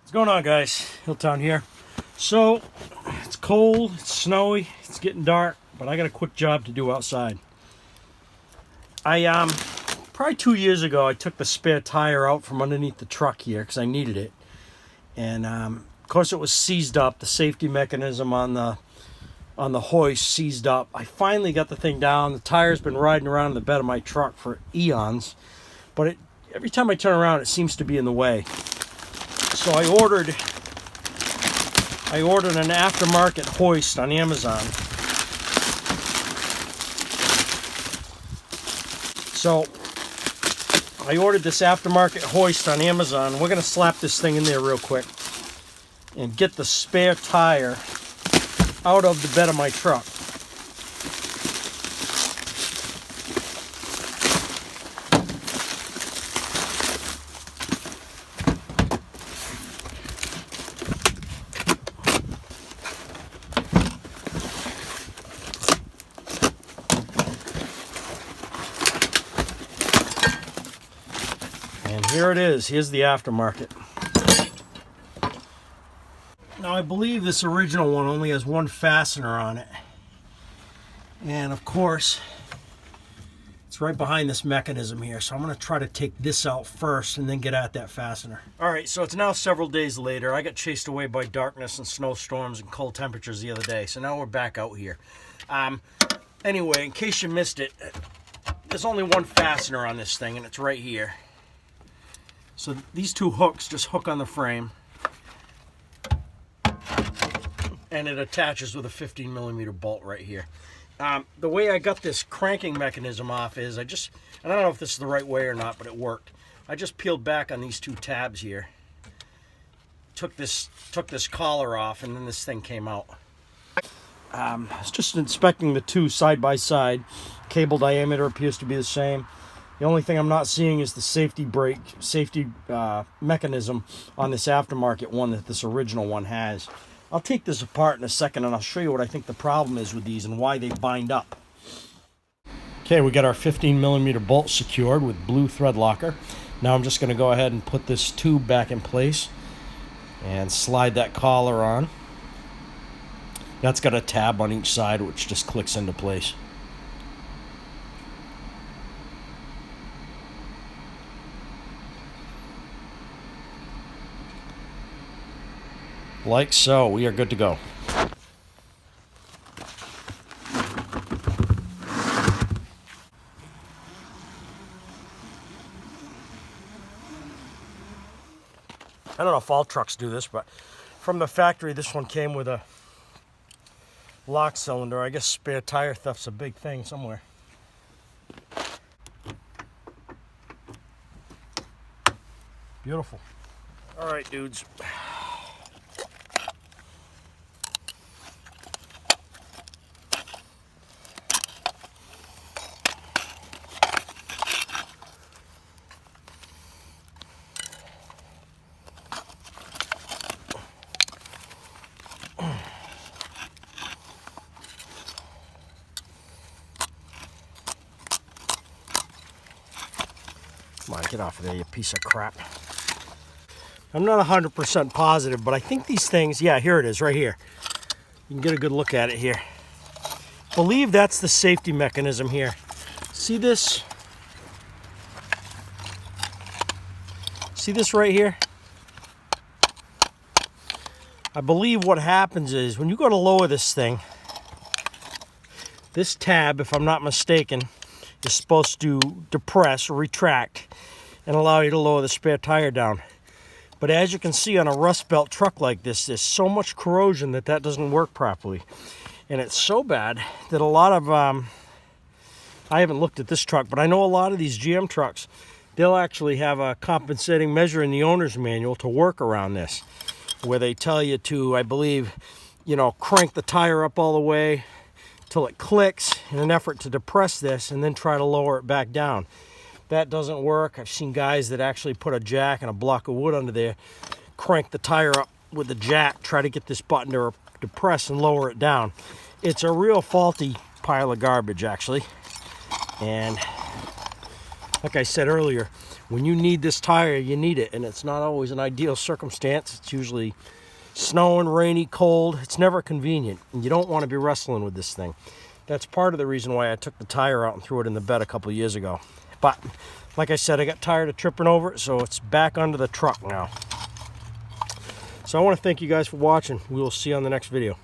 What's going on, guys? Hilltown here. So, it's cold, it's snowy, it's getting dark, but I got a quick job to do outside. Probably 2 years ago, I took the spare tire out from underneath the truck here because I needed it. And, of course, it was seized up. The safety mechanism on the hoist seized up. I finally got the thing down. The tire's been riding around in the bed of my truck for eons, but every time I turn around, it seems to be in the way. So I ordered an aftermarket hoist on Amazon. So I ordered this aftermarket hoist on Amazon. We're going to slap this thing in there real quick and get the spare tire out of the bed of my truck. And here it is. Here's the aftermarket. Now, I believe this original one only has one fastener on it. And of course, it's right behind this mechanism here. So I'm going to try to take this out first and then get at that fastener. All right, so it's now several days later. I got chased away by darkness and snowstorms and cold temperatures the other day. So now we're back out here. Anyway, in case you missed it, there's only one fastener on this thing, and it's right here. So these two hooks just hook on the frame, and it attaches with a 15mm bolt right here. The way I got this cranking mechanism off is I don't know if this is the right way or not, but it worked. I just peeled back on these two tabs here, took this collar off, and then this thing came out. I was just inspecting the two side by side. Cable diameter appears to be the same. The only thing I'm not seeing is the safety mechanism on this aftermarket one that this original one has. I'll take this apart in a second and I'll show you what I think the problem is with these and why they bind up. Okay, we got our 15mm bolt secured with blue thread locker. Now I'm just going to go ahead and put this tube back in place and slide that collar on. That's got a tab on each side which just clicks into place. Like so, we are good to go. I don't know if all trucks do this, but from the factory, this one came with a lock cylinder. I guess spare tire theft's a big thing somewhere. Beautiful. All right, dudes. Come on, get off of there, you piece of crap. I'm not 100% positive, but I think these things, yeah, here it is, right here. You can get a good look at it here. I believe that's the safety mechanism here. See this? See this right here? I believe what happens is when you go to lower this thing, this tab, if I'm not mistaken, is supposed to depress or retract and allow you to lower the spare tire down. But as you can see on a rust belt truck like this, there's so much corrosion that doesn't work properly. And it's so bad that a lot of, I haven't looked at this truck, but I know a lot of these GM trucks, they'll actually have a compensating measure in the owner's manual to work around this, where they tell you to, I believe, crank the tire up all the way till it clicks in an effort to depress this and then try to lower it back down. That doesn't work. I've seen guys that actually put a jack and a block of wood under there, crank the tire up with the jack, try to get this button to depress and lower it down. It's a real faulty pile of garbage, actually. And Like I said earlier, when you need this tire, you need it, and it's not always an ideal circumstance. It's usually snowing, rainy, cold. It's never convenient, and you don't want to be wrestling with this thing. That's part of the reason why I took the tire out and threw it in the bed a couple years ago. But like I said, I got tired of tripping over it, so it's back under the truck now. So I want to thank you guys for watching. We will see you on the next video.